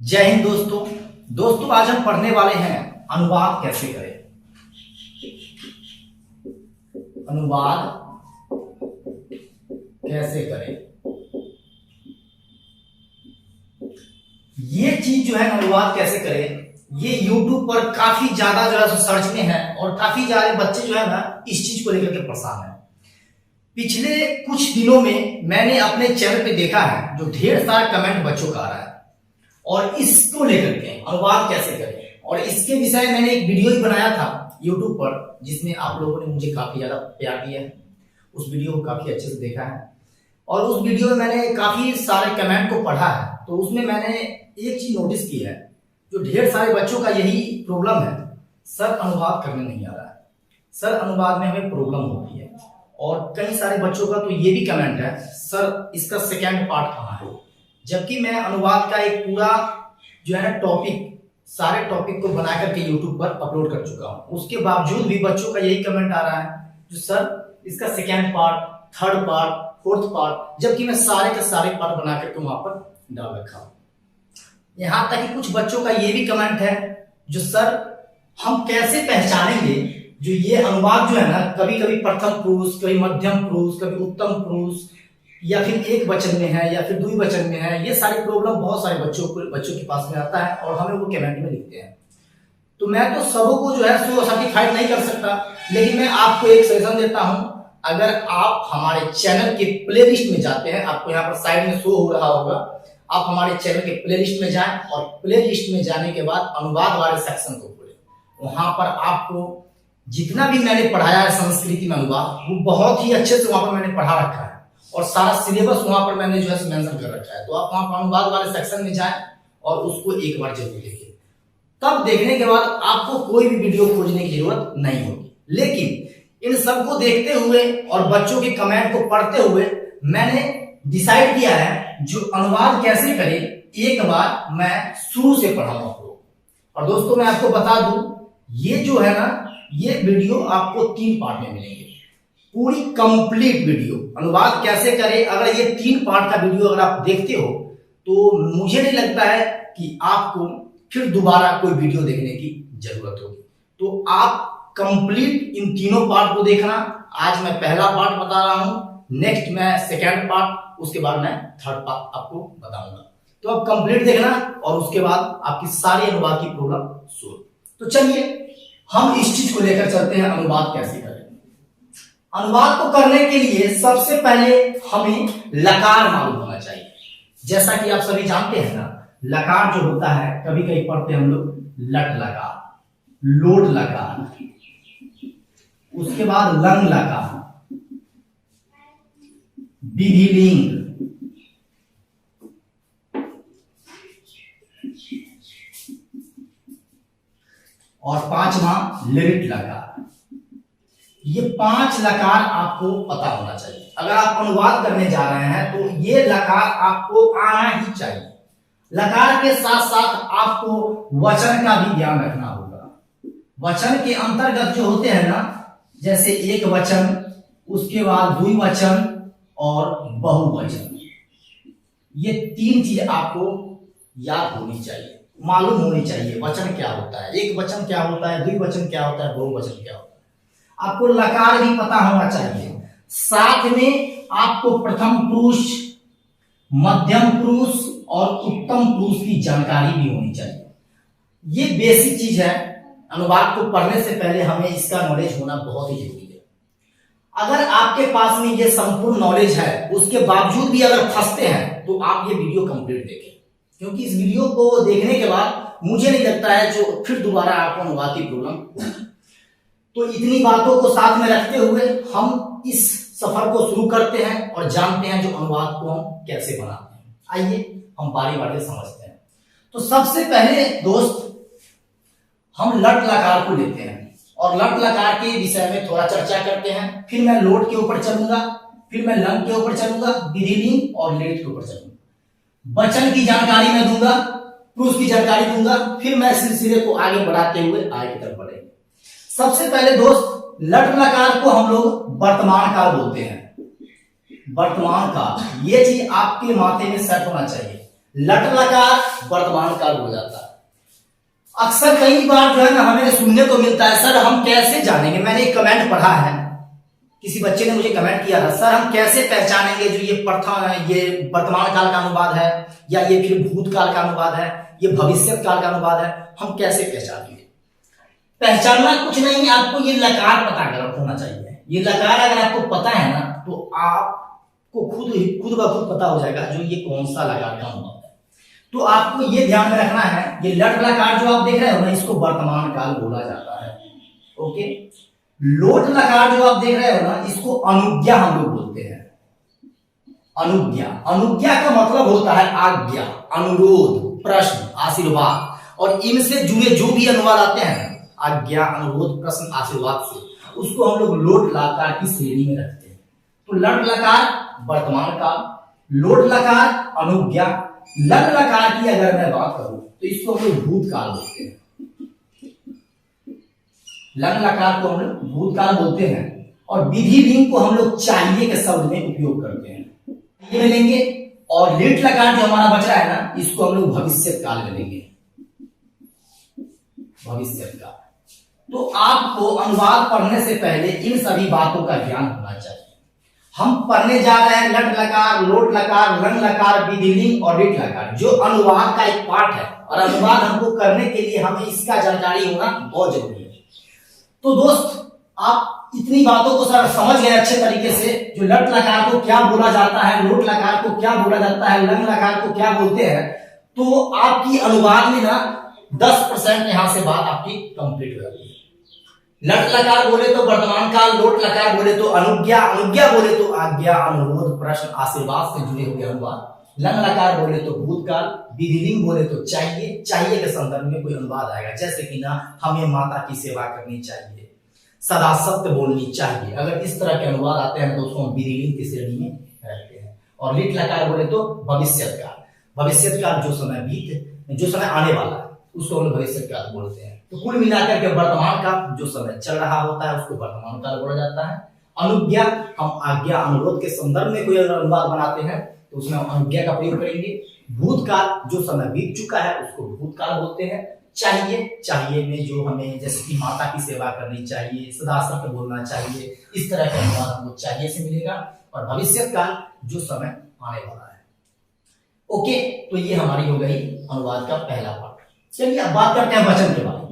जय हिंद दोस्तों आज हम पढ़ने वाले हैं अनुवाद कैसे करें। अनुवाद कैसे करें, ये चीज जो है अनुवाद कैसे करें, ये YouTube पर काफी ज्यादा जो है सर्च में है और काफी ज्यादा बच्चे जो है ना इस चीज को लेकर के परेशान है। पिछले कुछ दिनों में मैंने अपने चैनल पे देखा है जो ढेर सारा कमेंट बच्चों का आ रहा है और इसको लेकर के अनुवाद कैसे करें, और इसके विषय में मैंने एक वीडियो ही बनाया था YouTube पर जिसमें आप लोगों ने मुझे काफी ज्यादा प्यार दिया है। उस वीडियो को काफी अच्छे से देखा है और उस वीडियो में मैंने काफी सारे कमेंट को पढ़ा है, तो उसमें मैंने एक चीज नोटिस की है जो ढेर सारे बच्चों का यही प्रॉब्लम है, सर अनुवाद करने नहीं आ रहा है, सर अनुवाद में हमें प्रॉब्लम होती है। और कई सारे बच्चों का तो ये भी कमेंट है, सर इसका सेकेंड पार्ट कहाँ है, जबकि मैं अनुवाद का एक पूरा जो है ना टॉपिक, सारे टॉपिक को बना करके यूट्यूब पर अपलोड कर चुका हूं। उसके बावजूद भी बच्चों का यही कमेंट आ रहा है जो सर इसका second part, third part, fourth part, जबकि मैं सारे के सारे पार्ट बना करके वहां पर डाल रखा हूं। यहां तक कि कुछ बच्चों का ये भी कमेंट है जो सर हम कैसे पहचानेंगे जो ये अनुवाद जो है ना कभी कभी प्रथम पुरुष, कभी मध्यम पुरुष, कभी उत्तम पुरुष, या फिर एक वचन में है या फिर द्विवचन में है। ये सारी प्रॉब्लम बहुत सारे बच्चों के पास में आता है और हमें वो कमेंट में लिखते हैं। तो मैं तो सबों को जो है सर्टिफाइड नहीं कर सकता, लेकिन मैं आपको एक सजेशन देता हूं, अगर आप हमारे चैनल के प्लेलिस्ट में जाते हैं, आपको यहाँ पर साइड में शो हो रहा होगा, आप हमारे चैनल के प्लेलिस्ट में जाएं और प्लेलिस्ट में जाने के बाद अनुवाद वाले सेक्शन को खोलें। वहां पर आपको जितना भी मैंने पढ़ाया है संस्कृति में अनुवाद, वो बहुत ही अच्छे से वहां पर मैंने पढ़ा रखा है और सारा सिलेबस वहां पर मैंने जो है मेंशन कर रखा है। तो आप वहां पर अनुवाद वाले सेक्शन में जाएं और उसको एक बार जरूर देखिए। तब देखने के बाद आपको कोई भी वीडियो खोजने की जरूरत नहीं होगी। लेकिन इन सबको देखते हुए और बच्चों के कमेंट को पढ़ते हुए मैंने डिसाइड किया है जो अनुवाद कैसे करें, एक बार मैं शुरू से पढ़ाऊंगा आपको। और दोस्तों मैं आपको बता दूं, ये जो है ना ये वीडियो आपको 3 पार्ट में मिलेंगे, पूरी कंप्लीट वीडियो अनुवाद कैसे करें। अगर ये 3 पार्ट का वीडियो अगर आप देखते हो तो मुझे नहीं लगता है कि आपको फिर दोबारा कोई वीडियो देखने की जरूरत होगी। तो आप कंप्लीट इन तीनों पार्ट को देखना। आज मैं पहला पार्ट बता रहा हूं, नेक्स्ट मैं सेकेंड पार्ट, उसके बाद मैं थर्ड पार्ट आपको बताऊंगा। तो आप कंप्लीट देखना और उसके बाद आपकी सारी अनुवाद की प्रॉब्लम सोल्व। तो चलिए हम इस चीज को लेकर चलते हैं, अनुवाद कैसे करें। अनुवाद को करने के लिए सबसे पहले हमें लकार मालूम होना चाहिए। जैसा कि आप सभी जानते हैं ना, लकार जो होता है कभी कभी पढ़ते हैं हम लोग लट लकार, लोड लकार, उसके बाद लंग लकार, विधिलिंग, और 5वां लिरिट लकार। ये 5 लकार आपको पता होना चाहिए। अगर आप अनुवाद करने जा रहे हैं तो ये लकार आपको आना ही चाहिए। लकार के साथ साथ आपको वचन का भी ध्यान रखना होगा। वचन के अंतर्गत जो होते हैं ना, जैसे एक वचन, उसके बाद द्विवचन और बहुवचन, ये 3 चीज आपको याद होनी चाहिए, मालूम होनी चाहिए। वचन क्या होता है, एक वचन क्या होता है, द्विवचन क्या होता है, बहुवचन क्या होता है। आपको लकार भी पता होना चाहिए। साथ में आपको प्रथम पुरुष, मध्यम पुरुष और उत्तम पुरुष की जानकारी भी होनी चाहिए। ये बेसिक चीज है। अनुवाद को पढ़ने से पहले हमें इसका नॉलेज होना बहुत ही जरूरी है। अगर आपके पास में ये संपूर्ण नॉलेज है, उसके बावजूद भी अगर फंसते हैं तो आप ये वीडियो कंप्लीट देखें, क्योंकि इस वीडियो को देखने के बाद मुझे नहीं लगता है जो फिर दोबारा आपको अनुवाद की प्रॉब्लम। तो इतनी बातों को साथ में रखते हुए हम इस सफर को शुरू करते हैं और जानते हैं जो अनुवाद को हम कैसे बनाते हैं। आइए हम बारी बारी समझते हैं। तो सबसे पहले दोस्त हम लट लकार को लेते हैं और लट लकार के विषय में थोड़ा चर्चा करते हैं। फिर मैं लोड के ऊपर चलूंगा, फिर मैं लंग के ऊपर चलूंगा, विधिलिंग और लिरिट के ऊपर चलूंगा। वचन की जानकारी मैं दूंगा, पुरुष की जानकारी दूंगा, फिर मैं सिलसिले को आगे बढ़ाते हुए आगे की तरफ बढ़ेंगे। सबसे पहले दोस्त लट लकार को हम लोग वर्तमान काल बोलते हैं। वर्तमान काल, ये चीज आपके माथे में सेट होना चाहिए। लट लकार वर्तमान काल बोला जाता है। अक्सर कई बार जो है ना हमें सुनने को मिलता है, सर हम कैसे जानेंगे, मैंने एक कमेंट पढ़ा है, किसी बच्चे ने मुझे कमेंट किया था, सर हम कैसे पहचानेंगे जो ये प्रथम ये वर्तमान काल का अनुवाद है, या ये फिर भूतकाल का अनुवाद है, ये भविष्य काल का अनुवाद है, हम कैसे पहचानेंगे। पहचानना कुछ नहीं है, आपको ये लकार पता होना चाहिए। ये लकार अगर आपको पता है ना तो आपको खुद ब खुद पता हो जाएगा जो ये कौन सा लकार का अनुवाद है। तो आपको ये ध्यान में रखना है, ये लट लकार जो आप देख रहे हो ना, इसको वर्तमान काल बोला जाता है। ओके, लोट लकार जो आप देख रहे हो ना, इसको अनुज्ञा हम लोग बोलते हैं। अनुज्ञा, अनुज्ञा का मतलब होता है आज्ञा, अनुरोध, प्रश्न, आशीर्वाद, और इनसे जुड़े जो भी अनुवाद आते हैं आज्ञा, अनुरोध, प्रश्न, आशीर्वाद से, उसको हम लोग लोट लकार की श्रेणी में रखते हैं। तो लट लकार वर्तमान काल, लोट लकार अनुज्ञा, लट लकार की अगर मैं बात करूं तो इसको हम लोग भूतकाल बोलते हैं। लट लकार को हम लोग भूतकाल बोलते हैं, और विधि लिंग को हम लोग चाहिए के शब्द में उपयोग करते हैं, ये लेंगे। और लिट लकार जो हमारा बच रहा है ना, इसको हम लोग भविष्य काल में लेंगे, भविष्य काल। तो आपको अनुवाद पढ़ने से पहले इन सभी बातों का ज्ञान होना चाहिए। हम पढ़ने जा रहे हैं लट लकार, लोट लकार, लन लकार, विधिलिंग और लिट लकार, जो अनुवाद का एक पार्ट है, और अनुवाद हमको करने के लिए हमें इसका जानकारी होना बहुत जरूरी है। तो दोस्त, आप इतनी बातों को सर समझ गए अच्छे तरीके से, जो लट लकार को क्या बोला जाता है, लोट लकार को क्या बोला जाता है, लन लकार को क्या बोलते हैं। तो आपकी अनुवाद में ना 10% यहां से बात आपकी कंप्लीट हो जाती है। लट लकार बोले तो वर्तमान काल, लोट लकार बोले तो अनुज्ञा, अनुज्ञा बोले तो आज्ञा, अनुरोध, प्रश्न, आशीर्वाद से जुड़े हुए अनुवाद, लन लकार बोले तो भूतकाल, विधिलिंग बोले तो चाहिए, चाहिए के संदर्भ में कोई अनुवाद आएगा, जैसे कि ना हमें माता की सेवा करनी चाहिए, सदा सत्य बोलनी चाहिए। अगर इस तरह के अनुवाद आते हैं तो उसको हम विधिलिंग की श्रेणी में रखते हैं। और लिट लकार बोले तो भविष्यत काल, भविष्यत काल जो समय आने वाला है उसको हम भविष्यत काल बोलते हैं। तो कुल मिलाकर के वर्तमान काल जो समय चल रहा होता है उसको वर्तमान काल बोला जाता है। अनुज्ञा, हम आज्ञा, अनुरोध के संदर्भ में कोई अनुवाद बनाते हैं तो उसमें हम अनुज्ञा का प्रयोग करेंगे। भूतकाल, जो समय बीत चुका है उसको भूतकाल बोलते हैं। चाहिए, चाहिए में जो हमें जैसे कि माता की सेवा करनी चाहिए, सदा सत्य बोलना चाहिए, इस तरह का अनुवाद हमको चाहिए से मिलेगा। और भविष्य काल, जो समय आने वाला है। ओके, तो ये हमारी हो गई अनुवाद का पहला पार्ट। चलिए अब बात करते हैं वचन के बारे में।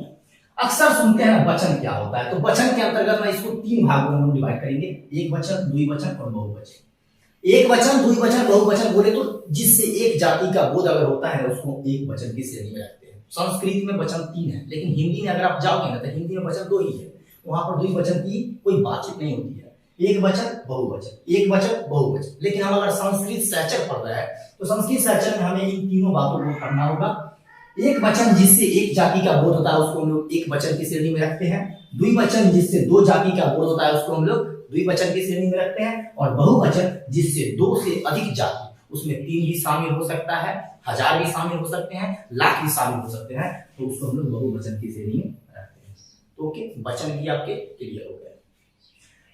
अक्सर सुनते हैं वचन क्या होता है, तो वचन के अंतर्गत मैं इसको 3 भागों में हम डिवाइड करेंगे, एक वचन, द्विवचन और बहुवचन। एक वचन, द्विवचन, बहुवचन बोले तो जिससे एक जाति का बोध अगर होता है उसको एक वचन की श्रेणी में रखते हैं। संस्कृत में वचन 3 है, लेकिन हिंदी में अगर आप जाओगे ना तो हिंदी में वचन 2 ही है, वहां पर द्विवचन की कोई बातचीत नहीं होती है। एक वचन, बहुवचन, एक वचन, बहुवचन। लेकिन हम अगर संस्कृत सैचर पढ़ रहे हैं तो संस्कृत सैचर में हमें इन तीनों बातों को करना होगा। एक वचन जिससे एक जाति का बोध होता है उसको हम लोग एक वचन की श्रेणी में रखते हैं। द्विवचन जिससे 2 जाति का बोध होता है उसको हम लोग द्विवचन की श्रेणी में रखते हैं। और बहुवचन जिससे 2 से अधिक जाति, उसमें 3 भी शामिल हो सकता है, 1000 भी शामिल हो सकते हैं, लाख भी शामिल हो सकते हैं, तो उसको हम लोग बहुवचन की श्रेणी में रखते हैं। तो ओके, वचन भी आपके क्लियर हो गए।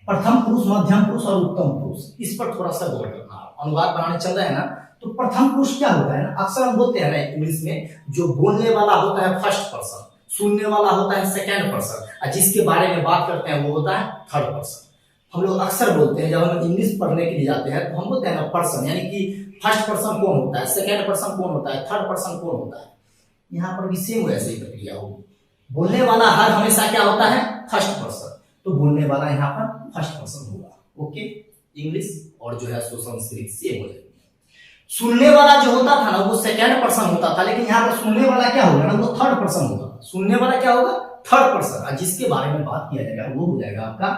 प्रथम पुरुष, मध्यम पुरुष और उत्तम पुरुष, इस पर थोड़ा सा गौर करना। अनुवाद बनाने चल रहे हैं ना, तो प्रथम पुरुष क्या होता है ना, अक्सर हम बोलते हैं ना इंग्लिश में, जो बोलने वाला होता है फर्स्ट पर्सन, सुनने वाला होता है सेकंड पर्सन, और जिसके बारे में बात करते हैं वो होता है थर्ड पर्सन। हम लोग अक्सर बोलते हैं, जब हम इंग्लिश पढ़ने के लिए जाते हैं तो हम बोलते हैं ना पर्सन, यानी कि फर्स्ट पर्सन कौन होता है, सेकंड पर्सन कौन होता है, थर्ड पर्सन कौन होता है। यहाँ पर भी सेम वैसे ही प्रक्रिया होगी। बोलने वाला हर हमेशा क्या होता है, फर्स्ट पर्सन, तो बोलने वाला यहाँ पर फर्स्ट पर्सन होगा। ओके, इंग्लिश और जो है सो संस्कृत सेम हो जाएगी। सुनने वाला जो होता था ना वो सेकंड पर्सन होता था, लेकिन यहाँ पर सुनने वाला क्या होगा ना, वो थर्ड पर्सन होगा। सुनने वाला क्या होगा, थर्ड पर्सन, और जिसके बारे में बात किया जाएगा वो हो जाएगा आपका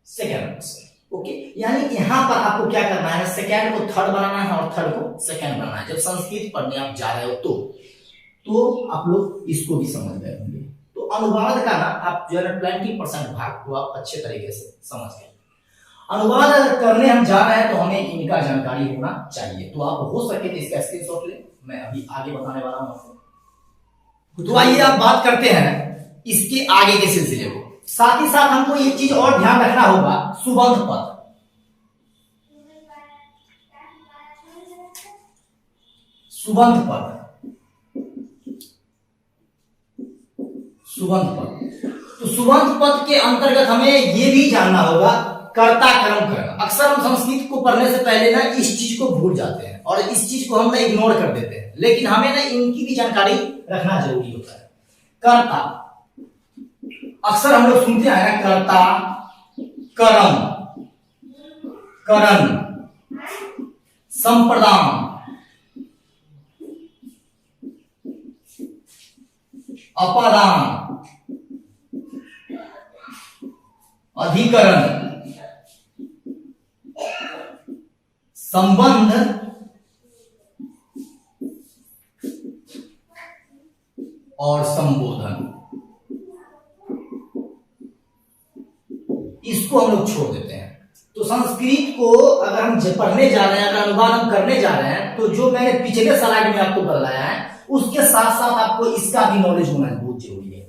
सेकंड पर्सन। ओके, यानी कि यहाँ पर आपको क्या करना है, सेकंड को थर्ड बनाना है और थर्ड को सेकंड बनाना है। जब संस्कृत पढ़ने आप जा रहे हो तो आप लोग इसको भी समझ गए होंगे। तो अनुवाद का ना आप जो है 20% भाग को आप अच्छे तरीके से समझ गए। अनुवाद अगर करने हम जा रहे हैं तो हमें इनका जानकारी होना चाहिए। तो आप हो सके तो इसका स्क्रीनशॉट ले, मैं अभी आगे बताने वाला हूं आपको। तो आइए आप बात करते हैं इसके आगे के सिलसिले को। साथ ही साथ हमको ये चीज और ध्यान रखना होगा, सुबंध पद। सुबंत पद, सुबंत पद। तो सुबंत पद के अंतर्गत हमें यह भी जानना होगा कर्ता कर्म करना। अक्सर हम संस्कृत को पढ़ने से पहले ना इस चीज को भूल जाते हैं और इस चीज को हम ना इग्नोर कर देते हैं, लेकिन हमें ना इनकी भी जानकारी रखना जरूरी होता है। कर्ता, अक्सर हम लोग सुनते हैं ना कर्ता, कर्म, करण, संप्रदान, अपादान, अधिकरण, संबंध, और संबोधन। इसको हम लोग छोड़ देते हैं। तो संस्कृत को अगर हम पढ़ने जा रहे हैं, अगर अनुवाद हम करने जा रहे हैं, तो जो मैंने पिछले स्लाइड में आपको बताया है उसके साथ साथ आपको इसका भी नॉलेज होना बहुत जरूरी है,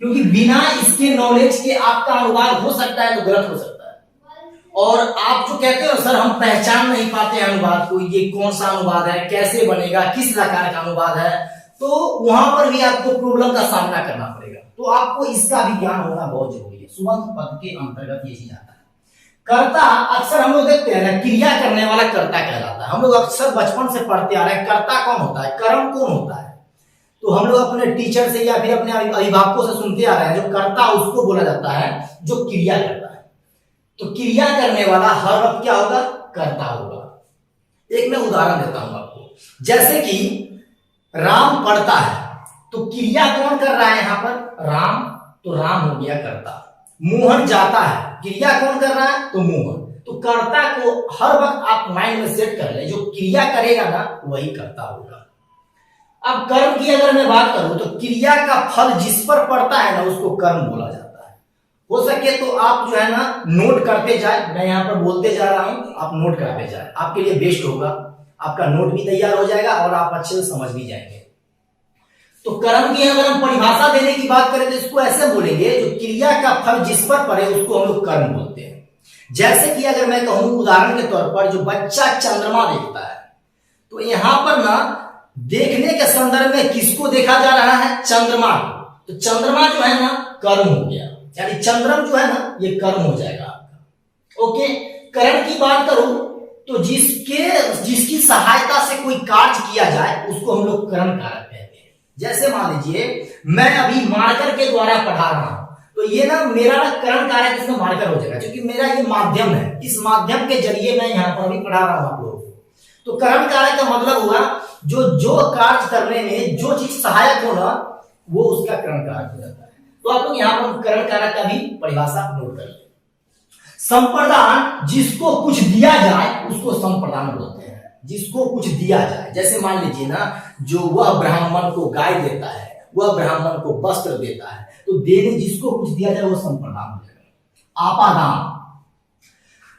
क्योंकि बिना इसके नॉलेज के आपका अनुवाद हो सकता है तो गलत हो सकता है। और आप जो कहते हो सर हम पहचान नहीं पाते हैं अनुवाद को, ये कौन सा अनुवाद है, कैसे बनेगा, किस प्रकार का अनुवाद है, तो वहां पर भी आपको प्रॉब्लम का सामना करना पड़ेगा। तो आपको इसका भी ज्ञान होना बहुत जरूरी है। सुबंत पद के अंतर्गत ये चीज आता है। कर्ता, अक्सर हम लोग देखते हैं ना क्रिया करने वाला कर्ता कहलाता है। हम लोग अक्सर बचपन से पढ़ते आ रहे हैं कर्ता कौन होता है, कर्म कौन होता है। तो हम लोग अपने टीचर से या फिर अपने अभिभावकों से सुनते आ रहे हैं जो कर्ता उसको बोला जाता है जो क्रिया करता है। तो क्रिया करने वाला हर वक्त क्या होगा, कर्ता होगा। एक मैं उदाहरण देता हूं आपको, जैसे कि राम पढ़ता है तो क्रिया कौन कर रहा है यहां पर, राम, तो राम हो गया कर्ता। मोहन जाता है, क्रिया कौन कर रहा है, तो मोहन। तो कर्ता को हर वक्त आप माइंड में सेट कर ले, जो क्रिया करेगा ना वही कर्ता होगा। अब कर्म की अगर मैं बात करूं तो क्रिया का फल जिस पर पड़ता है ना उसको कर्म बोला जाता है। हो सके तो आप जो है ना नोट करते जाए, मैं यहां पर बोलते जा रहा हूं, आप नोट करते जाए, आपके लिए बेस्ट होगा। आपका नोट भी तैयार हो जाएगा और आप अच्छे से समझ भी जाएंगे। तो कर्म की अगर हम परिभाषा देने की बात करें तो इसको ऐसे बोलेंगे, जो क्रिया का फल जिस पर पड़े उसको हम लोग कर्म बोलते हैं। जैसे कि अगर मैं कहूं उदाहरण के तौर पर, जो बच्चा चंद्रमा देखता है तो यहां पर ना देखने के संदर्भ में किसको देखा जा रहा है, चंद्रमा को। तो चंद्रमा जो है ना कर्म हो गया, यानी चंद्रम जो है ना ये कर्म हो जाएगा आपका। ओके, कर्म की बात करूं तो जिसकी सहायता से कोई कार्य किया जाए उसको हम लोग कर्म कारक कहते हैं। जैसे मान लीजिए मैं अभी मार्कर के द्वारा पढ़ा रहा हूं, तो ये ना मेरा ना कर्म कारक इसमें मार्कर हो जाएगा, क्योंकि मेरा ये माध्यम है, इस माध्यम के जरिए मैं यहाँ पर अभी पढ़ा रहा हूं आप लोगों को। तो कर्म कारक का मतलब हुआ जो कार्य करने में जो चीज सहायक होना वो उसका कर्म कारक हो जाता है। तो आप लोग यहाँ पर कर्म कारक का भी परिभाषा नोट कर लें। संप्रदान, जिसको कुछ दिया जाए उसको संप्रदान बोलते हैं। जिसको कुछ दिया जाए, जैसे मान लीजिए ना जो वह ब्राह्मण को गाय देता है, वह ब्राह्मण को वस्त्र देता है, तो देने जिसको कुछ दिया जाए वो संप्रदान हो जाएगा। आपादान,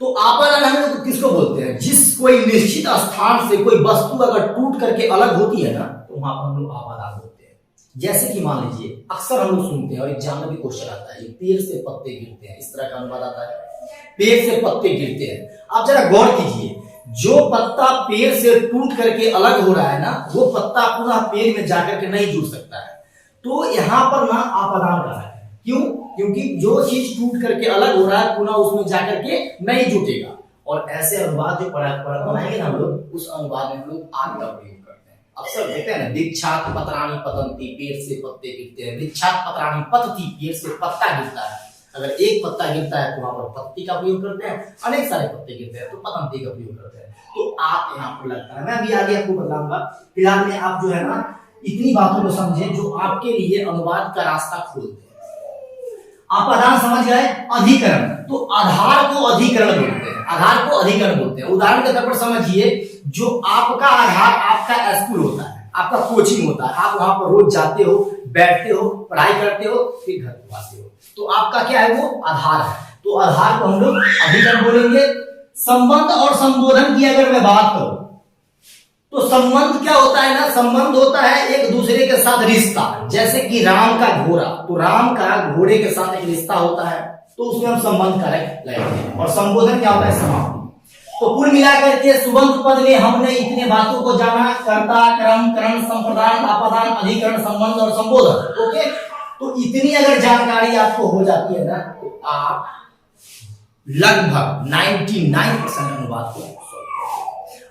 तो आपादान हम लोग किसको बोलते हैं, जिस कोई निश्चित स्थान से कोई वस्तु अगर टूट करके अलग होती है ना तो वहां पर हम लोग आपादान बोलते हैं। जैसे कि मान लीजिए अक्सर हम लोग सुनते हैं और एग्जाम में भी क्वेश्चन आता है, पेड़ से पत्ते गिरते हैं, इस तरह का अनुवाद आता है, पेड़ से पत्ते गिरते हैं। आप जरा गौर कीजिए, जो पत्ता पेड़ से टूट करके अलग हो रहा है ना वो पत्ता पुनः पेड़ में जाकर के नहीं जुड़ सकता है। तो यहां पर ना आपादान का है, क्यों, क्योंकि जो चीज टूट करके अलग हो रहा है पुनः उसमें जाकर के नहीं जुटेगा। और ऐसे अनुवाद जो बनाएंगे ना हम लोग, उस अनुवाद में हम लोग आग का प्रयोग करते हैं। अक्सर देखते हैं ना, वृक्षात पत्राणि पतन्ति, पेड़ से पत्ते गिरते हैं, वृक्षात पत्राणि पतति, पेड़ से पत्ता गिरता है। अगर एक पत्ता गिरता है तो वहां पर पत्ती का प्रयोग करते हैं, अनेक सारे पत्ते गिरते हैं तो पतंती का प्रयोग करते हैं। तो आप यहाँ पर लगता है, मैं अभी आगे आपको बताऊंगा, फिलहाल में आप जो है ना इतनी बातों को समझे जो आपके लिए अनुवाद का रास्ता खोलते हैं। आपादान समझ गए। अधिकरण, तो आधार को अधिकरण बोलते हैं, आधार को अधिकरण बोलते हैं। उदाहरण के तौर पर समझिए, जो आपका आधार आपका स्कूल होता है, आपका कोचिंग होता है, आप वहां पर रोज जाते हो, बैठते हो, पढ़ाई करते हो, फिर घर को आते हो, तो आपका क्या है वो आधार है। तो आधार को हम लोग अधिकरण बोलेंगे। संबंध और संबोधन की अगर मैं बात करूं तो संबंध क्या होता है ना, संबंध होता है एक दूसरे के साथ रिश्ता। जैसे कि राम का घोड़ा, तो राम का घोड़े के साथ एक रिश्ता होता है, तो उसमें हम संबंध कारक लगाएंगे। और संबोधन क्या होता है, समाप्ति। तो कुल मिला करके सुबंत पद में हमने इतने बातों को जाना, कर्ता, कर्म, करण, संप्रदान, अपादान, अधिकरण, संबंध और संबोधन। ओके, तो इतनी अगर जानकारी आपको हो जाती है ना, तो आप लगभग 99% अनुवाद को।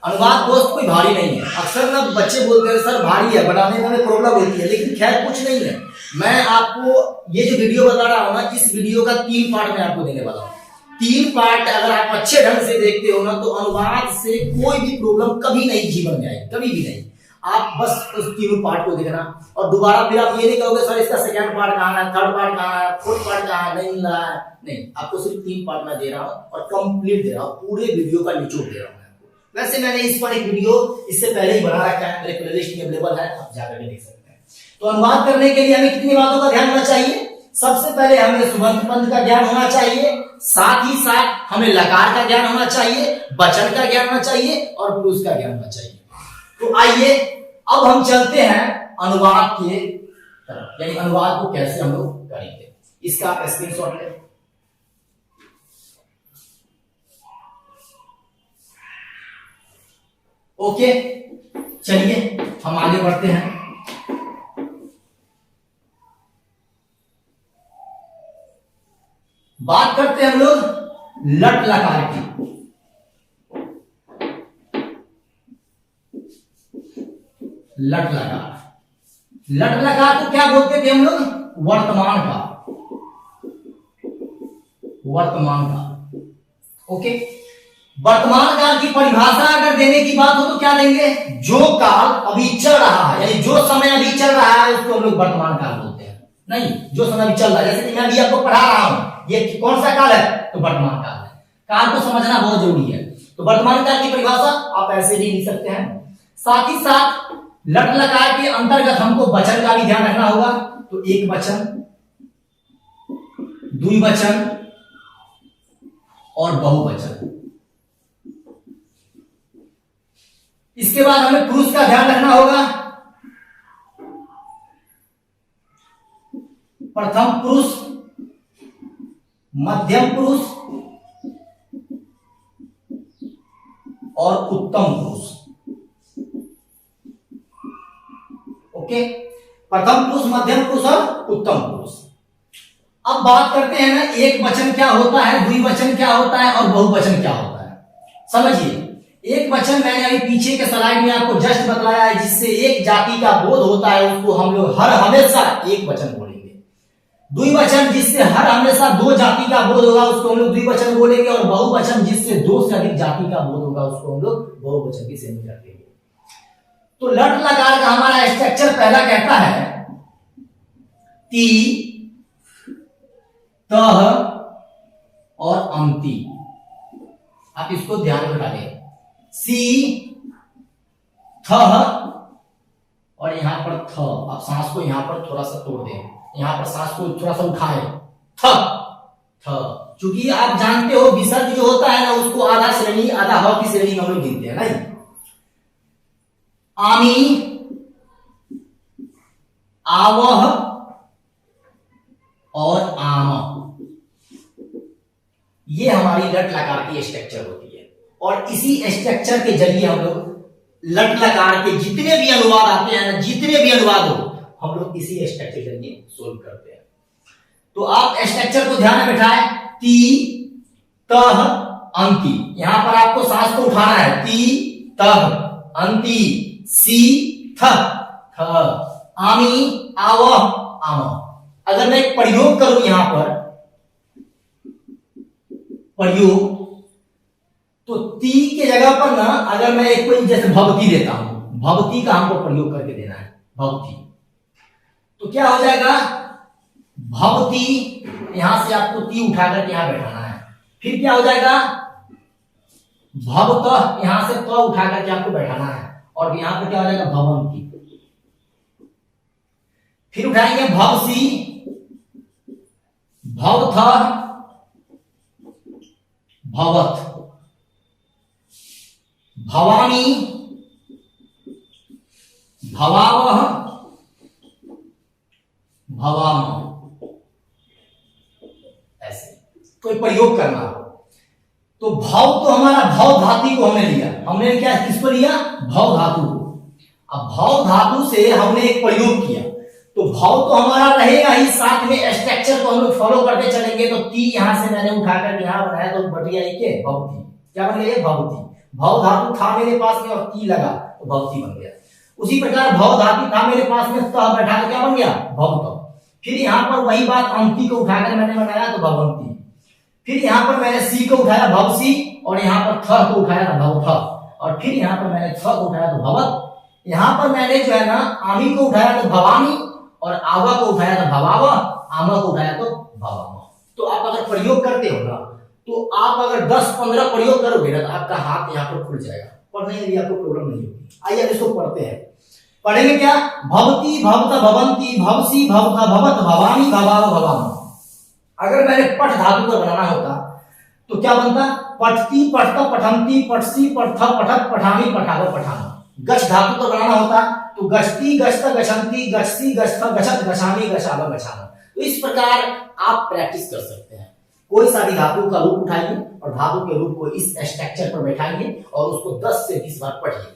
अनुवाद दोस्त कोई भारी नहीं है। अक्सर ना बच्चे बोलते हैं सर भारी है, बनाने में प्रॉब्लम होती है, लेकिन खैर कुछ नहीं है। मैं आपको ये जो वीडियो बता रहा हूं ना, इस वीडियो का 3 पार्ट में आपको देने वाला हूं। 3 पार्ट अगर आप अच्छे ढंग से देखते हो ना, तो अनुवाद से कोई भी प्रॉब्लम कभी नहीं जीवन में आएगी, कभी भी नहीं। आप बस उस 3 पार्ट को देखना, और दोबारा फिर आप ये नहीं कहोगे सर इसका सेकंड पार्ट कहाँ है, थर्ड पार्ट कहाँ है, फोर्थ पार्ट कहाँ है, नहीं मिल रहा है। नहीं, आपको सिर्फ 3 पार्ट में दे रहा हूँ और कंप्लीट दे रहा हूँ, पूरे वीडियो का निचोड़ दे रहा हूँ आपको। वैसे मैंने इस पर एक वीडियो इससे पहले ही बना रखा है, मेरे प्लेलिस्ट में अवेलेबल है, आप जाकर के देख सकते हैं। तो अनुवाद करने के लिए हमें कितनी बातों का ध्यान होना चाहिए? सबसे पहले हमें सुबंत पद का ज्ञान होना चाहिए, साथ ही साथ हमें लकार का ज्ञान होना चाहिए, वचन का ज्ञान होना चाहिए और पुरुष का ज्ञान होना चाहिए। तो आइए अब हम चलते हैं अनुवाद के तरफ, यानी अनुवाद को कैसे हम लोग करेंगे। इसका आप स्क्रीनशॉट लें। ओके, चलिए हम आगे बढ़ते हैं। बात करते हैं हम लोग लट लकार की। लट लकार, लट लकार को क्या बोलते थे हम लोग? वर्तमान का, वर्तमान काल। ओके, वर्तमान काल की परिभाषा अगर देने की बात हो तो क्या देंगे? जो काल अभी चल रहा है, यानी जो समय अभी चल रहा है उसको हम लोग वर्तमान काल बोलते हैं। नहीं, जो समय अभी चल रहा है, जैसे कि मैं अभी आपको पढ़ा रहा हूं, ये कौन सा काल है? तो वर्तमान काल है। काल को समझना बहुत जरूरी है। तो वर्तमान काल की परिभाषा आप ऐसे भी लिख सकते हैं। साथ ही साथ लट लकार के अंतर्गत हमको वचन का भी ध्यान रखना होगा। तो एक वचन, द्विवचन और बहुवचन। इसके बाद हमें पुरुष का ध्यान रखना होगा। प्रथम पुरुष, मध्यम पुरुष और उत्तम पुरुष। ओके, प्रथम पुरुष, मध्यम पुरुष और उत्तम पुरुष। अब बात करते हैं ना, एक वचन क्या होता है, द्विवचन क्या होता है और बहुवचन क्या होता है। समझिए, एक वचन मैंने अभी पीछे के स्लाइड में आपको जस्ट बताया है, जिससे एक जाति का बोध होता है, उसको हम लोग हर हमेशा एक वचन बोलेंगे। द्विवचन जिससे हर हमेशा 2 जाति का बोध होगा, उसको हम लोग द्विवचन बोलेंगे। और बहुवचन जिससे 2 से अधिक जाति का बोध होगा, उसको हम लोग बहुवचन की श्रेणी रखेंगे। तो लट लकार का हमारा स्ट्रक्चर पहला कहता है ती, तह और अंति। आप इसको ध्यान में डालें। सी, थह और यहां पर थ। आप सांस को यहां पर थोड़ा सा तोड़ दें, यहां पर सांस को थोड़ा सा उठाएं। थ, थ। क्योंकि आप जानते हो विसर्ग जो होता है ना, उसको आधा श्रेणी, आधा ह की श्रेणी में हम लोग गिनते हैं। नहीं, आमी, आवह और आम, ये हमारी लट लकार की स्ट्रक्चर होती है। और इसी स्ट्रक्चर के जरिए हम लोग लट लकार के जितने भी अनुवाद आते हैं ना, जितने भी अनुवाद हो, हम लोग इसी स्ट्रक्चर के जरिए सोल्व करते हैं। तो आप स्ट्रक्चर को ध्यान में बिठाएं। ती, तह, अंति। यहां पर आपको सांस को उठाना है। ती, तह, अंति, सी, थ, थ, आमी, आवह, आम। अगर मैं एक प्रयोग करूं यहां पर, प्रयोग, तो ती के जगह पर ना अगर मैं एक कोई जैसे भक्ति देता हूं, भक्ति का हमको प्रयोग करके देना है, भक्ति, तो क्या हो जाएगा? भक्ति, यहां से आपको ती उठा करके यहां बैठाना है। फिर क्या हो जाएगा? भवत, यहां से प उठा करके आपको बैठाना है। और यहां पर क्या हो जाएगा? भवंती। फिर उठाएंगे भवसी, भवथ, भवत, भवानी, भवावह, भवाम। ऐसे कोई प्रयोग करना हो तो भाव तो हमारा भाव धातु को हमने लिया, हमने क्या किसको लिया, भव धातु को। अब भव धातु से हमने एक प्रयोग किया, तो भव तो हमारा रहेगा ही, साथ में स्ट्रक्चर को हम लोग फॉलो करते चलेंगे। तो ती यहां से मैंने उठाकर यहां बनाया, तो बट गया ये भवती, क्या बन गया, भवती। भव धातु था मेरे पास में और ती लगा तो भवती बन गया। उसी प्रकार भव धातु था मेरे पास में, तो बैठा तो क्या बन गया, भवत। फिर यहाँ पर वही बात अंति को उठाकर मैंने बनाया तो भवंती। फिर यहाँ पर मैंने सी को उठाया भवसी, और यहाँ पर थ को उठाया था भवथ, और फिर यहाँ पर मैंने थ को उठाया तो भवत। यहाँ पर मैंने जो है ना आमी को उठाया तो भवानी, और आवा को उठाया था भवावा, आमा को उठाया तो भवामा। तो आप अगर प्रयोग करते हो ना, तो आप अगर 10-15 प्रयोग करोगे ना, तो आपका हाथ यहाँ पर खुल जाएगा, पढ़ने में भी आपको प्रॉब्लम नहीं होगी। आइए अब इसको पढ़ते हैं। पढ़ेंगे क्या, भवती भवत भवंती भवसी भवता भवत भवानी भवाव भवाम। अगर मैंने पठ धातु का बनाना होता तो क्या बनता, पठती पठता पठंती पठसी पठथा पठत पठामी पठाव पठामा। गच धातु का बनाना होता तो गछती गछता गछंती गछसी गछता गछत गछामी गछावा गछामा। तो इस प्रकार आप प्रैक्टिस कर सकते हैं। कोई सा भी धातु का रूप उठाइए और धातु के रूप को इस स्ट्रक्चर पर बैठाइए और उसको 10 से 20 बार पढ़िए।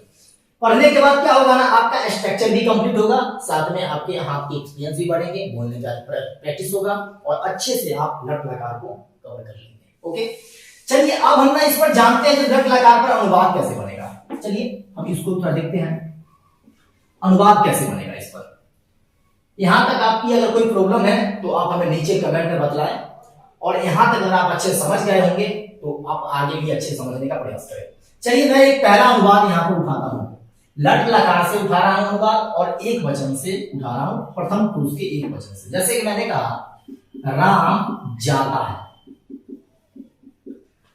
पढ़ने के बाद क्या होगा ना, आपका स्ट्रक्चर भी कंप्लीट होगा, साथ में आपके हाथ की एक्सपीरियंस भी बढ़ेंगे, बोलने का प्रैक्टिस होगा, और अच्छे से आप लट लकार को कवर कर लेंगे। ओके, चलिए अब हम ना इस पर जानते हैं कि लट लकार पर अनुवाद कैसे बनेगा। चलिए हम इसको थोड़ा देखते हैं, अनुवाद कैसे बनेगा इस पर। यहां तक आपकी अगर कोई प्रॉब्लम है तो आप हमें नीचे कमेंट में बतलाएं, और यहां तक अगर आप अच्छे समझ गए होंगे तो आप आगे भी अच्छे समझने का प्रयास करें। चलिए मैं एक पहला अनुवाद यहां पर उठाता हूं, लट लकार से उठा रहा हूं अनुवाद, और एक वचन से उठा रहा हूं, प्रथम पुरुष के एक वचन से। जैसे कि मैंने कहा राम जाता है।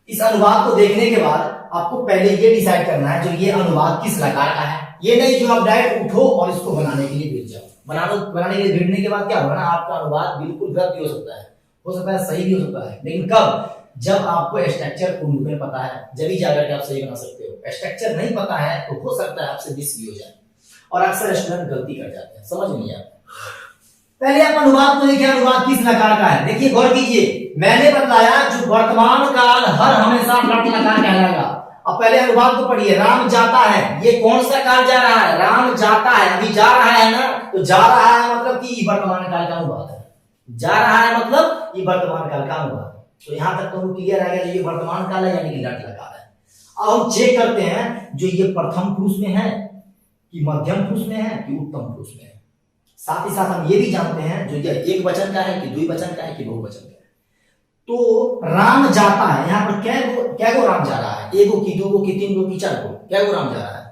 इस अनुवाद को देखने के बाद आपको पहले ये डिसाइड करना है जो ये अनुवाद किस लकार का है। ये नहीं जो आप डायरेक्ट उठो और इसको बनाने के लिए बैठ जाओ। बनाने के लिए बैठने के बाद क्या होगा ना, आपका अनुवाद बिल्कुल गलत भी हो सकता है सही भी हो सकता है, लेकिन कब, जब आपको स्ट्रक्चर पूर्ण में पता है, जब ही जाकर के आप सही बना सकते हो। स्ट्रक्चर नहीं पता है तो हो सकता है आपसे मिस भी हो जाए, और अक्सर स्टूडेंट गलती कर जाते हैं, समझ नहीं आता। पहले आप अनुवाद को देखिए, अनुवाद किस लकार का है। देखिए गौर कीजिए, मैंने बताया जो वर्तमान काल हर हमेशा लट लकार कहलाएगा। अब पहले अनुवाद को पढ़िए, राम जाता है, ये कौन सा काल जा रहा है, राम जाता है, अभी जा रहा है ना, तो जा रहा है मतलब कि वर्तमान काल का अनुवाद है। जा रहा है मतलब ये वर्तमान काल का अनुवाद है। तो यहां तक तो क्लियर आ गया, ये वर्तमान काल है यानी कि लट लकार है। अब हम चेक करते हैं जो ये प्रथम पुरुष में है कि मध्यम पुरुष में है कि उत्तम पुरुष में है। साथ ही साथ हम ये भी जानते हैं जो ये एक वचन का है कि द्विवचन का है कि बहुवचन का है। तो राम जाता है, यहाँ पर क्या गो राम जा रहा है, एक गो की, दो गो की, तीन गो की, चार गो, क्या गो राम जा रहा है,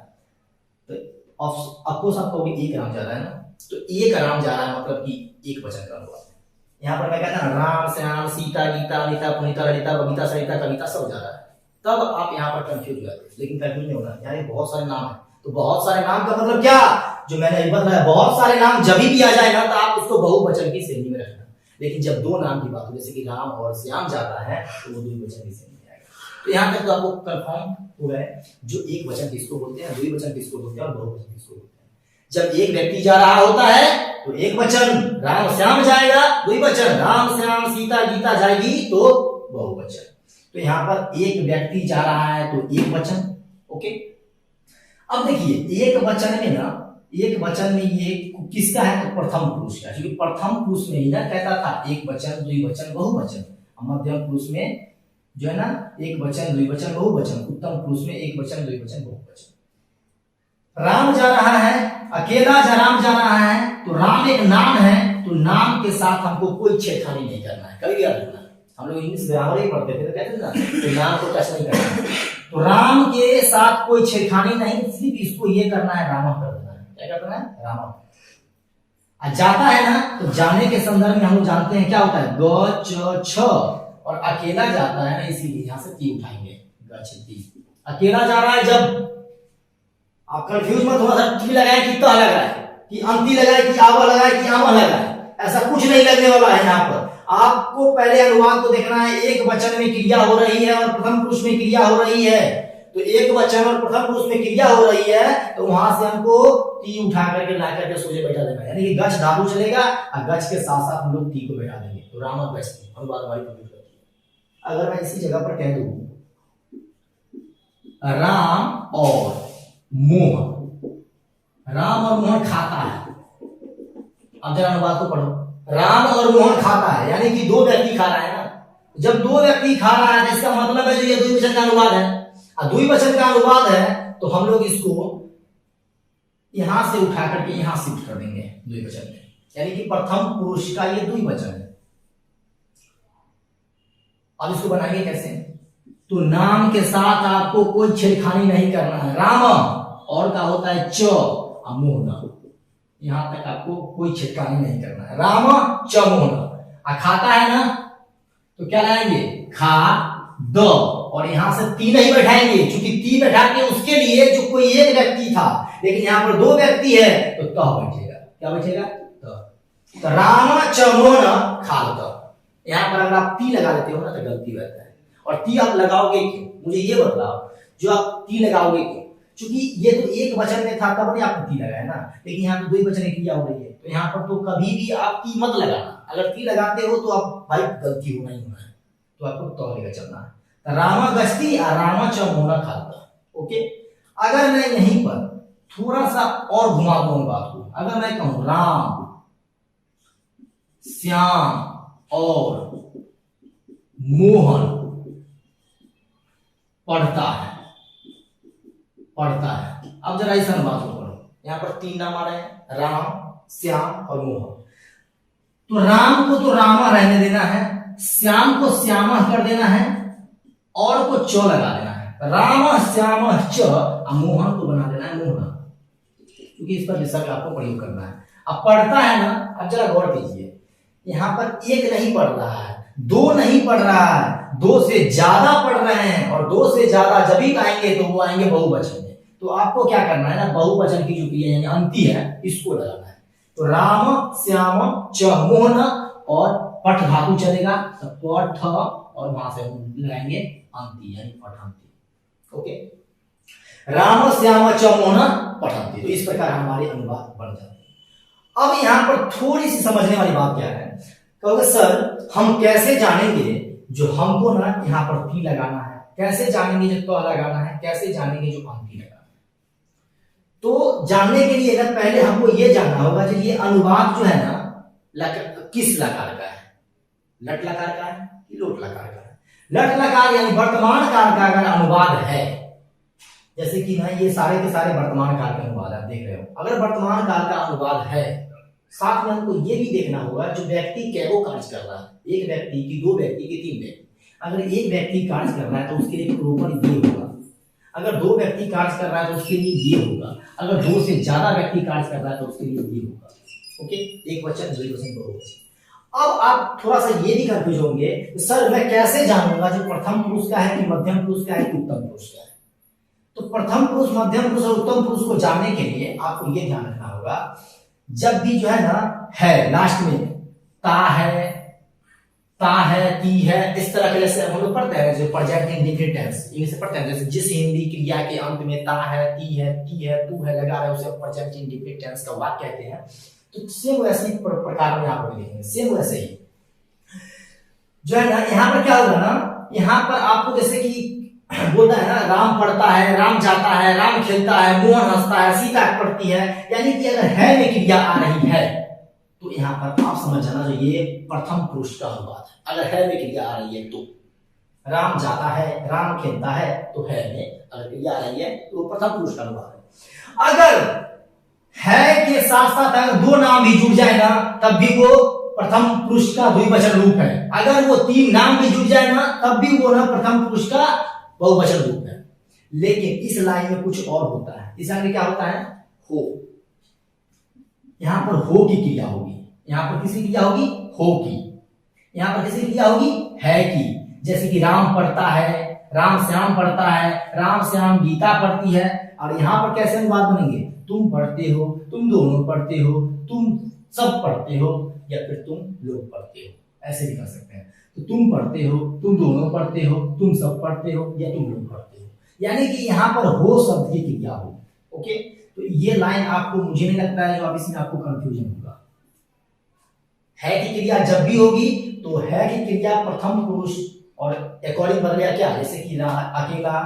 तो ऑफकोर्स आपको भी एक राम जा रहा है ना, तो एक राम जा रहा है मतलब कि एक वचन का अनुवाद है। यहाँ पर मैं कहता हूँ राम श्याम सीता गीता अनिता पुनीता ललिता बबीता सरिता कविता सब जा रहा है, तब आप यहाँ पर कंफ्यूज हो जाते हैं। लेकिन कंफ्यूज नहीं होना, यानी बहुत सारे नाम है, तो बहुत सारे नाम का मतलब क्या, जो मैंने अभी बताया, बहुत सारे नाम जब भी आ जाए ना तो आप उसको बहुवचन की श्रेणी में रखना। लेकिन जब दो नाम की बात हो, जैसे कि राम और श्याम जाता है, तो वो द्विवचन की श्रेणी में आएगा। तो यहाँ तक तो आपको कंफर्म हो गया जो एक वचन किसको बोलते हैं, द्विवचन किसको बोलते हैं और बहुवचन किसको बोलते हैं। जब एक व्यक्ति जा रहा होता है तो एक वचन, राम श्याम जाएगा द्विवचन, राम श्याम सीता गीता जाएगी तो बहुवचन। तो यहाँ पर एक व्यक्ति जा रहा है तो एक वचन। ओके, अब देखिए एक वचन में ना, एक वचन में ये किसका है, तो प्रथम पुरुष का, क्योंकि प्रथम पुरुष में ही ना कहता था एक वचन द्विवचन बहुवचन। मध्यम पुरुष में जो है ना एक वचन द्विवचन बहुवचन, उत्तम पुरुष में एक वचन द्विवचन बहुवचन। राम जा रहा है, अकेला राम जा रहा है, तो राम एक नाम है, तो नाम के साथ हमको कोई छेड़खानी नहीं करना है। कभी याद रखना, हम लोग इंग्लिश ग्रामर ही पढ़ते थे तो कहते थे ना तो नाम को टच नहीं करना है। तो राम के साथ कोई छेड़खानी नहीं, सिर्फ इसको ये करना है, रामा कर देना है। क्या करना है, रामा। जाता है ना, तो जाने के संदर्भ में हम लोग जानते हैं क्या होता है, ग च छ, और अकेला जाता है ना, इसीलिए यहां से ती उठाएंगे, ग छ ती। अकेला जा रहा है जब, आप कंफ्यूज मत होना, टी लगाए कि त लगाए कि अंति लगाए कि आवा लगाए कि आमा लगाए, ऐसा कुछ नहीं लगने वाला है। यहाँ पर आपको पहले अनुवाद को देखना है, एक वचन में क्रिया हो रही है और प्रथम पुरुष में क्रिया हो रही है। तो एक वचन और प्रथम पुरुष में क्रिया हो रही है, तो वहां से हमको ती उठा करके ला करके सोचे बैठा देना, यानी कि गच धातु चलेगा और गच के साथ साथ हम लोग ती को बैठा देंगे। तो राम और गच ती अनुवाद हमारी कंप्लीट होती है। अगर मैं इसी जगह पर कह दूं राम और मोहन, राम और मोहन खाता है। अब जरा अनुवाद को पढ़ो। राम और मोहन खाता है, यानी कि दो व्यक्ति खा रहा है ना। जब दो व्यक्ति खा रहा है तो इसका मतलब है जो ये द्विवचन का अनुवाद है, और द्विवचन का अनुवाद है तो हम लोग इसको यहां से उठा करके यहां शिफ्ट कर देंगे द्विवचन में, यानी कि प्रथम पुरुष का ये द्विवचन है। अब इसको बनाएंगे कैसे? तो नाम के साथ आपको कोई छेड़खानी नहीं करना है। राम और का होता है च और मोहन, यहां तक आपको कोई छेड़खानी नहीं करना है। राम च मोहन। खाता है ना, तो क्या लाएंगे? खा द, और यहां से ती नहीं बैठाएंगे, क्योंकि ती बैठा के उसके लिए जो कोई एक व्यक्ति था, लेकिन यहां पर दो व्यक्ति है तो त बैठेगा। क्या बैठेगा? तो राम च मोहन खात। यहां पर अगर आप ती लगा देते हो ना तो गलती रहता है। और ती आप लगाओगे क्यों, मुझे ये बताओ, जो आप ती लगाओगे क्यों? क्योंकि ये तो एक वचन में था तब नहीं आपने ती लगाया ना, लेकिन यहाँ तो दो ही वचन की क्रिया हो रही है, तो यहाँ पर तो कभी भी आप ती मत लगाना। अगर ती लगाते हो तो आप भाई गलती होना ही होना है, तो आपको तो लेकर चलना है। रामा गश्ती और रामा चमोना खाता। ओके, अगर मैं यहीं पर थोड़ा सा और घुमा दूं बात को, अगर मैं कहूं राम श्याम और मोहन पढ़ता है, पढ़ता है। अब जरा इस अनुवाद को पढ़ो। यहां पर तीन नाम आ रहे हैं, राम श्याम और मोहन। तो राम को तो रामा रहने देना है, श्याम को श्यामा कर देना है, और को च लगा देना है। राम श्याम च, मोहन को बना देना है मोहन, क्योंकि इस पर विसर्ग आपको प्रयोग करना है। अब पढ़ता है ना, अब जरा गौर कीजिए, यहां पर एक नहीं पढ़ रहा है, दो नहीं पढ़ रहा है, दो से ज्यादा पढ़ रहे हैं, और दो से ज्यादा जब भी आएंगे तो वो आएंगे बहुवचन में। तो आपको क्या करना है ना, बहुवचन की जो क्रिया यानी अंती है इसको लगाना है। तो राम श्याम च मोहन, और पठ धातु चलेगा तो पठ, और वहां से लगाएंगे अंति यानी पठंती। ओके, राम श्याम च मोहन पठंती। तो इस प्रकार हमारे अनुवाद बन जाते हैं। अब यहाँ पर थोड़ी सी समझने वाली बात क्या है, कहोगे सर हम कैसे जानेंगे जो हमको ना यहाँ पर ती लगाना है, कैसे जानेंगे जो तो लगाना है, कैसे जानेंगे जो अंति लगाना है? तो जानने के लिए अगर पहले हमको ये जानना होगा कि ये अनुवाद जो है ना किस लकार का है, लट लकार का है कि लोट लकार का है? लट लकार यानी वर्तमान काल का अगर अनुवाद है, जैसे कि ना ये सारे के सारे वर्तमान काल के अनुवाद आप देख रहे हो, अगर वर्तमान काल का अनुवाद है, साथ में हमको ये भी देखना होगा जो व्यक्ति कैगो कार्य कर रहा है, एक व्यक्ति की, दो व्यक्ति की, तीन व्यक्ति। अगर एक व्यक्ति कार्य कर रहा है तो उसके लिए प्रोपर ये होगा, अगर दो व्यक्ति कार्य कर रहा है तो उसके लिए ये होगा, अगर दो से ज्यादा व्यक्ति कार्य कर रहा है तो उसके लिए ये होगा। ओके, एक वचन, दो वचन, बहुवचन। अब आप थोड़ा सा ये भी कंफ्यूज होंगे, सर मैं कैसे जानूंगा जो प्रथम पुरुष का है कि मध्यम पुरुष का है कि उत्तम पुरुष का है? तो प्रथम पुरुष, मध्यम पुरुष और उत्तम पुरुष को जानने के लिए आपको ये ध्यान रखना होगा, जब भी जो है ना है लास्ट में ता है, ती है, इस तरह के जैसे हम लोग पढ़ते हैं जो प्रेजेंट इंडिफिनिट टेंस इंग्लिश से पढ़ते हैं, जैसे जिस हिंदी क्रिया के अंत में ता है, ती है, तू है लगा है उसे प्रेजेंट इंडिफिनिट टेंस का वाक्य कहते हैं। तो सेम वैसे ही प्रकार में आप लोग देखेंगे, सेम वैसे ही जो है ना यहाँ पर क्या होगा ना, यहाँ पर आपको जैसे कि बोलता है ना राम पढ़ता है, राम जाता है, राम खेलता है, मोहन हंसता है, सीता पढ़ती है, यानी कि अगर है में क्रिया आ रही है तो यहाँ पर आप समझ जाना जो ये प्रथम पुरुष का अनुवाद है। अगर है में क्रिया आ रही है तो राम जाता है, राम खेलता है, तो है में अगर क्रिया आ रही है तो प्रथम पुरुष का अनुवाद है। अगर है के साथ साथ अगर दो नाम भी जुड़ जाए ना तब भी वो प्रथम पुरुष का द्विवचन रूप है। अगर वो तीन नाम भी जुड़ जाए ना तब भी वो ना प्रथम पुरुष का बहुवचन रूप है। लेकिन इस लाइन में कुछ और होता है, इस लाइन में क्या होता है, हो, यहां पर हो की क्रिया होगी, यहां पर किसकी क्रिया होगी, हो की, यहां पर किसकी क्रिया होगी, है की। जैसे कि राम पढ़ता है, राम श्याम पढ़ता है, राम श्याम गीता पढ़ती है, और यहां पर कैसे अनुवाद बनेंगे, तुम पढ़ते हो, तुम दोनों पढ़ते हो, तुम सब पढ़ते हो, या फिर तुम लोग पढ़ते हो, ऐसे भी कर सकते हैं। तो तुम पढ़ते हो, तुम दोनों पढ़ते हो, तुम सब पढ़ते हो, या तुम लोग पढ़ते हो, यानी कि यहाँ पर हो शब्द की क्रिया हो। ओके, तो ये लाइन आपको, मुझे नहीं लगता है जो अब इसमें आपको कंफ्यूजन होगा। है की क्रिया जब भी होगी तो है की क्रिया प्रथम पुरुष और अकॉर्डिंग बदल गया क्या, जैसे कि अकेला,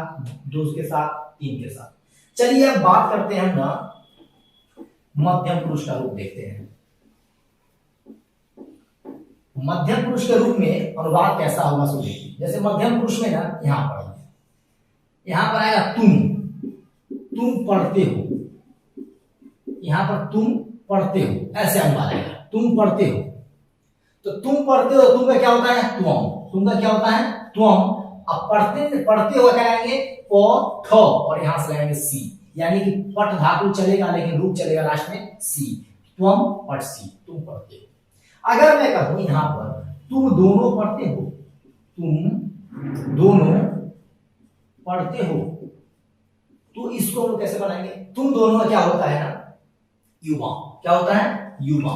दोस्त के साथ, टीम के साथ। चलिए अब बात करते हैं ना मध्यम पुरुष का रूप देखते हैं। मध्यम पुरुष के रूप में अनुवाद कैसा होगा सो देखिए। जैसे मध्यम पुरुष में ना यहां पर आएगा तुम पढ़ते हो, यहां पर तुम पढ़ते हो, ऐसे अनुवाद आएगा तुम पढ़ते हो। तो तुम पढ़ते हो, तुम का क्या होता है तुम का क्या होता है तुम। अब पढ़ते हो क्या आएंगे प ठ और यहां से लगाएंगे सी, यानी कि पट धातु चलेगा लेकिन रूप चलेगा लास्ट में सी, तुम पट सी, तुम पढ़ते हो। अगर मैं कहूं यहां पर तुम दोनों पढ़ते हो, तुम दोनों पढ़ते हो, तो इसको हम लोग कैसे बनाएंगे, तुम दोनों में क्या होता है ना युवा, क्या होता है युवा,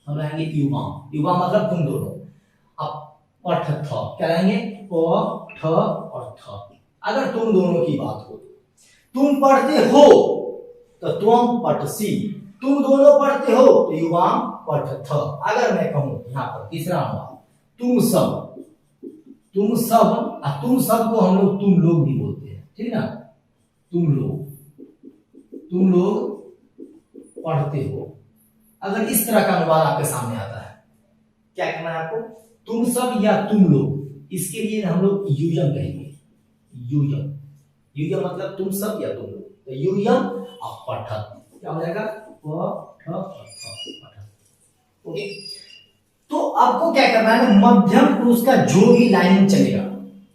हम रहेंगे युवा, युवा मतलब तुम दोनों। अब पठ थ क्या रहेंगे प ठ और थ। अगर तुम दोनों की बात हो, तुम पढ़ते हो तो तुम पठ सी, तुम दोनों पढ़ते हो तो युवा पठ थ। अगर मैं कहूं यहां पर तीसरा अनुवाद तुम सब, तुम सब को हम लोग तुम लोग भी बोलते हैं, ठीक ना, तुम लोग पढ़ते हो। अगर इस तरह का अनुवाद आपके सामने आता है, क्या करना है आपको, तुम सब या तुम लोग, इसके लिए हम लोग यूयम कहेंगे, यूयम मतलब तुम सब या तुम लोग, तो यूयम और पठत क्या हो जाएगा ओके। तो आपको क्या करना है, मध्यम पुरुष का जो भी लाइन चलेगा,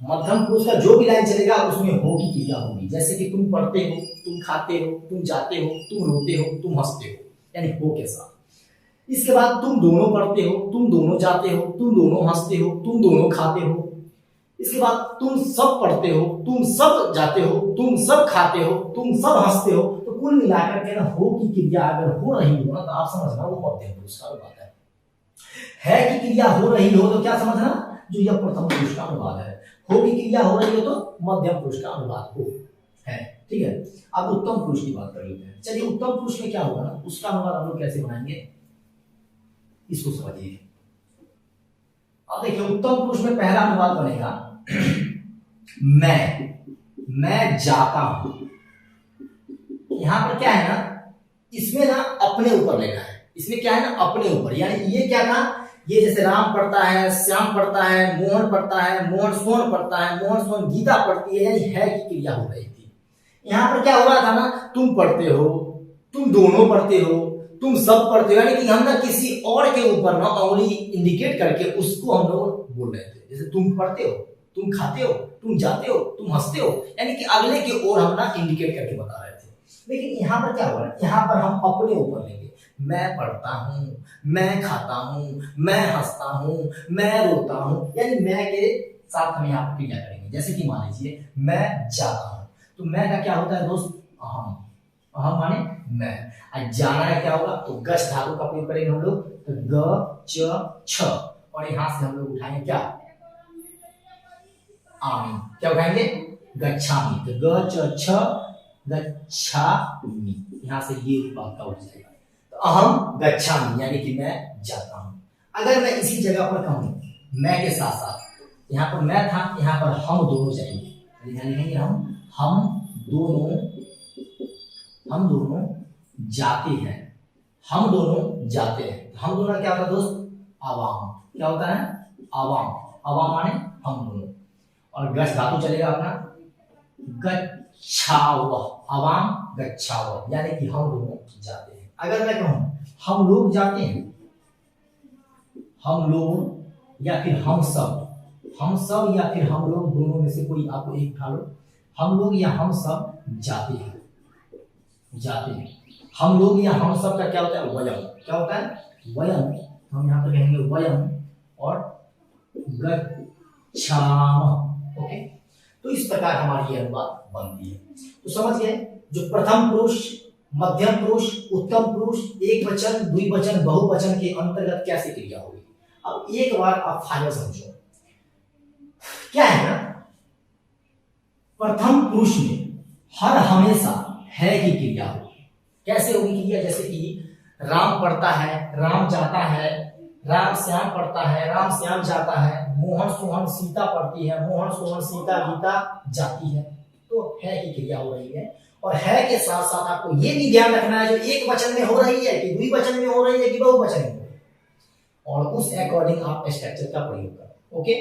मध्यम पुरुष का जो भी लाइन चलेगा उसमें हो की क्रिया होगी। जैसे कि तुम पढ़ते हो, तुम खाते हो, तुम जाते हो, तुम रोते हो, तुम हंसते हो, यानी हो के साथ। इसके बाद तुम दोनों पढ़ते हो, तुम दोनों जाते हो, तुम दोनों हंसते हो, तुम दोनों खाते हो। इसके बाद तुम सब पढ़ते हो, तुम सब जाते हो, तुम सब खाते हो, तुम सब हंसते हो। तो कुल मिलाकर के ना हो की क्रिया अगर हो रही हो ना तो आप समझना वो मध्यम पुरुष का अनुवाद है कि क्रिया हो रही हो तो क्या समझना, जो यह प्रथम पुरुष का अनुवाद है। हो की क्रिया हो रही हो तो मध्यम पुरुष का अनुवाद हो है, ठीक है। अब उत्तम पुरुष की बात कर लेते हैं। चलिए उत्तम पुरुष में क्या होगा ना, उसका अनुवाद हम लोग कैसे बनाएंगे, इसको समझिए। अब देखिए उत्तम पुरुष में पहला अनुवाद बनेगा मैं जाता हूं। यहां पर क्या है ना, इसमें ना अपने ऊपर लेना है, इसमें क्या है ना अपने ऊपर, यानी ये क्या था, ये जैसे राम पढ़ता है, श्याम पढ़ता है, मोहन पढ़ता है, मोहन सोहन पढ़ता है, मोहन सोहन गीता पढ़ती है, यानी है की क्रिया हो रही थी। यहां पर क्या हो रहा था ना, तुम पढ़ते हो, तुम दोनों पढ़ते हो, तुम सब पढ़ते हो, यानी कि हम ना किसी और के ऊपर ना उंगली इंडिकेट करके उसको हम लोग बोल रहे थे। जैसे तुम पढ़ते हो, तुम खाते हो, तुम जाते हो, तुम हंसते हो, यानी कि अगले की ओर हम ना इंडिकेट करके बता रहे थे। लेकिन यहाँ पर क्या हुआ, यहाँ पर हम अपने ऊपर लेंगे, मैं पढ़ता हूँ, मैं खाता हूँ, मैं हंसता हूँ, मैं रोता हूँ, यानी मैं के साथ हम यहाँ पर क्रिया करेंगे। जैसे कि मान लीजिए मैं जाता हूँ, तो मैं का क्या होता है दोस्त, अहम, अहम माने मैं। आज जाना है क्या होगा, तो गच्छ धातु का प्रयोग करेंगे हम लोग, तो ग च छ, और यहाँ से हम लोग उठाएंगे क्या, आमी, क्या उठाएंगे गच्छामी, तो ग च छ गच्छामि, यहाँ से ये बात का उठ जाएगा, तो अहम गच्छामि, यानी कि मैं जाता हूँ। अगर मैं इसी जगह पर कहूँ मैं के साथ साथ, यहाँ पर मैं था, यहाँ पर हम दोनों जाएंगे, लिखेंगे हम दोनों जाते हैं, हम दोनों जाते हैं। हम दोनों क्या होता है दोस्त, आवाम, क्या होता है आवाम, आवाम माने हम दोनों, और गच्छ धातु चलेगा अपना गच्छाव, आवाम गच्छाव, यानी कि हम दोनों जाते हैं। अगर मैं कहूं हम लोग जाते हैं, हम लोग या फिर हम सब या फिर हम लोग, दोनों में से कोई आपको एक उठा लो, हम लोग या हम सब जाते हैं, हम लोग या हम सब का क्या होता है वयम, क्या होता है वयम, हम यहाँ पर कहेंगे वयम और गच्छाम, ओके। तो इस प्रकार हमारी ये अनुवाद बनती है। तो समझिए जो प्रथम पुरुष, मध्यम पुरुष, उत्तम पुरुष, एक वचन, द्विवचन, बहुवचन के अंतर्गत कैसे क्रिया होगी। अब एक बार आप फाइनल समझो, क्या है ना, प्रथम पुरुष में हर हमेशा है की क्रिया होगी। कैसे होगी क्रिया, जैसे कि राम पढ़ता है, राम जाता है, राम श्याम पढ़ता है, राम श्याम जाता है, मोहन सोहन सीता पढ़ती है, मोहन सोहन सीता गीता जाती है, तो है की क्रिया हो रही है। और है के साथ साथ आपको ये भी ध्यान रखना है जो एक वचन में हो रही है कि द्विवचन में हो रही है कि बहुवचन में हो रही है, और उस अकॉर्डिंग आप स्ट्रक्चर का प्रयोग करें। ओके,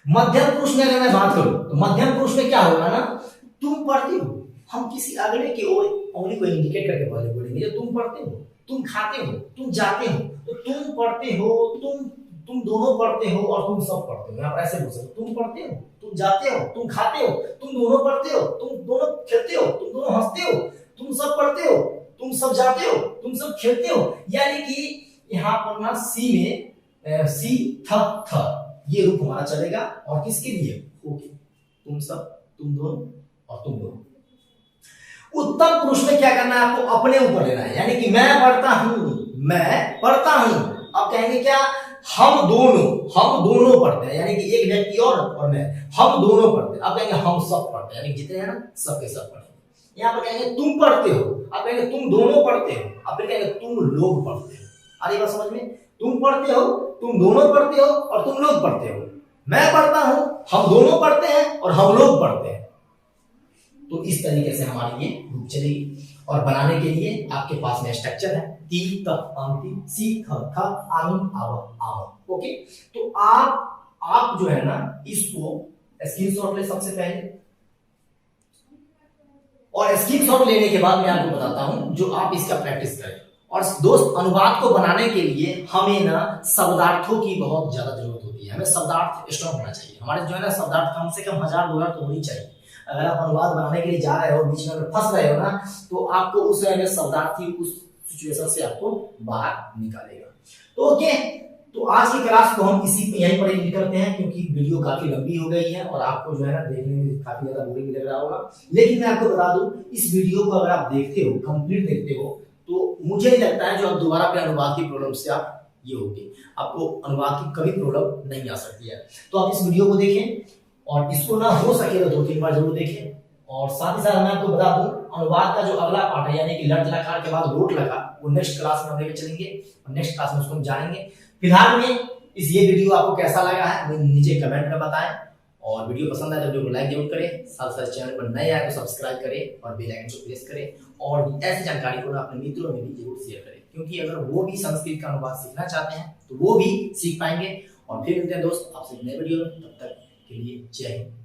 मध्यम पुरुष में अगर मैं बात करूं तो मध्यम पुरुष में क्या होगा ना, तुम पढ़ते हो, हम किसी अगले की ओर उंगली को इंडिकेट करके बोलेंगे जो तुम पढ़ते हो, तुम खाते हो, तुम जाते हो, तो तुम पढ़ते हो, तुम दोनों पढ़ते हो और तुम सब पढ़ते हो। आप ऐसे बोल सकते हो, तुम पढ़ते हो, तुम जाते हो, तुम खाते हो, तुम दोनों पढ़ते हो, तुम दोनों खेलते हो, तुम दोनों हंसते हो, तुम सब पढ़ते हो, तुम सब जाते हो, तुम सब खेलते हो। यानी कि यहाँ पर ना सी में सी थ ये रूप हमारा चलेगा, और किसके लिए, ओके, तुम सब, तुम दोनों और तुम दोनों। उत्तम पुरुष में क्या करना है, आपको अपने ऊपर लेना है, यानी कि मैं पढ़ता हूं, मैं पढ़ता हूं। अब कहेंगे क्या, हम दोनों पढ़ते हैं, यानी कि एक व्यक्ति और मैं, हम दोनों पढ़ते हैं। अब कहेंगे हम सब पढ़ते हैं, यानी जितने हैं ना सबके सब पढ़ते हैं। यहाँ पर कहेंगे तुम पढ़ते हो, अब कहेंगे तुम दोनों पढ़ते हो, अब फिर कहेंगे तुम लोग पढ़ते हो। अरे बात समझ में, तुम पढ़ते हो, तुम दोनों पढ़ते हो और तुम लोग पढ़ते हो। मैं पढ़ता हूं, हम दोनों पढ़ते हैं और हम लोग पढ़ते हैं। तो इस तरीके से हमारी ये ग्रुप चलेगी। और बनाने के लिए आपके पास में स्ट्रक्चर है, ती त अंति सी थ थ आमी आव आव। ओके, तो आप जो है ना इसको स्क्रीनशॉट ले सबसे पहले, और स्क्रीनशॉट लेने के बाद मैं आपको बताता हूं जो आप इसका प्रैक्टिस करें। और दोस्त, अनुवाद को बनाने के लिए हमें ना शब्दार्थों की बहुत ज्यादा जरूरत होती है, हमें शब्दार्थ स्ट्रॉन्ग होना चाहिए। हमारे जो है ना शब्दार्थ कम से कम 1000 डॉलर तो होनी चाहिए। अगर आप अनुवाद बनाने के लिए जा रहे हो, बीच में अगर फंस रहे हो ना, तो आपको उस शब्दार्थी उस सिचुएशन से आपको बाहर निकालेगा। तो ओके, तो आज की क्लास को हम यहीं पर एंड करते हैं, क्योंकि वीडियो काफी लंबी हो गई है और आपको जो है ना देखने में काफी ज्यादा बोरिंग लग रहा होगा। लेकिन मैं आपको बता दूं, इस वीडियो को अगर आप देखते हो, कंप्लीट देखते हो, तो मुझे नहीं लगता है जो आप दोबारा अपने अनुवाद की प्रॉब्लम से आप ये होगी, आपको अनुवाद की कभी प्रॉब्लम नहीं आ सकती है। तो आप इस वीडियो को देखें, और इसको ना हो सके तो 2-3 बार जरूर देखें। और साथ ही साथ मैं आपको बता दूं, अनुवाद का जो अगला पार्ट है, यानी कि लट लकार के बाद लोट लकार, वो नेक्स्ट क्लास में हम लेकर चलेंगे और नेक्स्ट क्लास में उसको हम जानेंगे। फिलहाल में ये वीडियो आपको कैसा लगा है वो नीचे कमेंट में बताएं, और वीडियो पसंद आए तो वीडियो को लाइक जरूर करें। साथ साथ चैनल पर नए आए तो सब्सक्राइब करें और बेल आइकन को प्रेस करें, और ऐसी जानकारी को अपने मित्रों में भी जरूर शेयर करें, क्योंकि अगर वो भी संस्कृत का अनुवाद सीखना चाहते हैं तो वो भी सीख पाएंगे। और फिर मिलते हैं दोस्त आपसे नए वीडियो में, तब तक के लिए जय हिंद।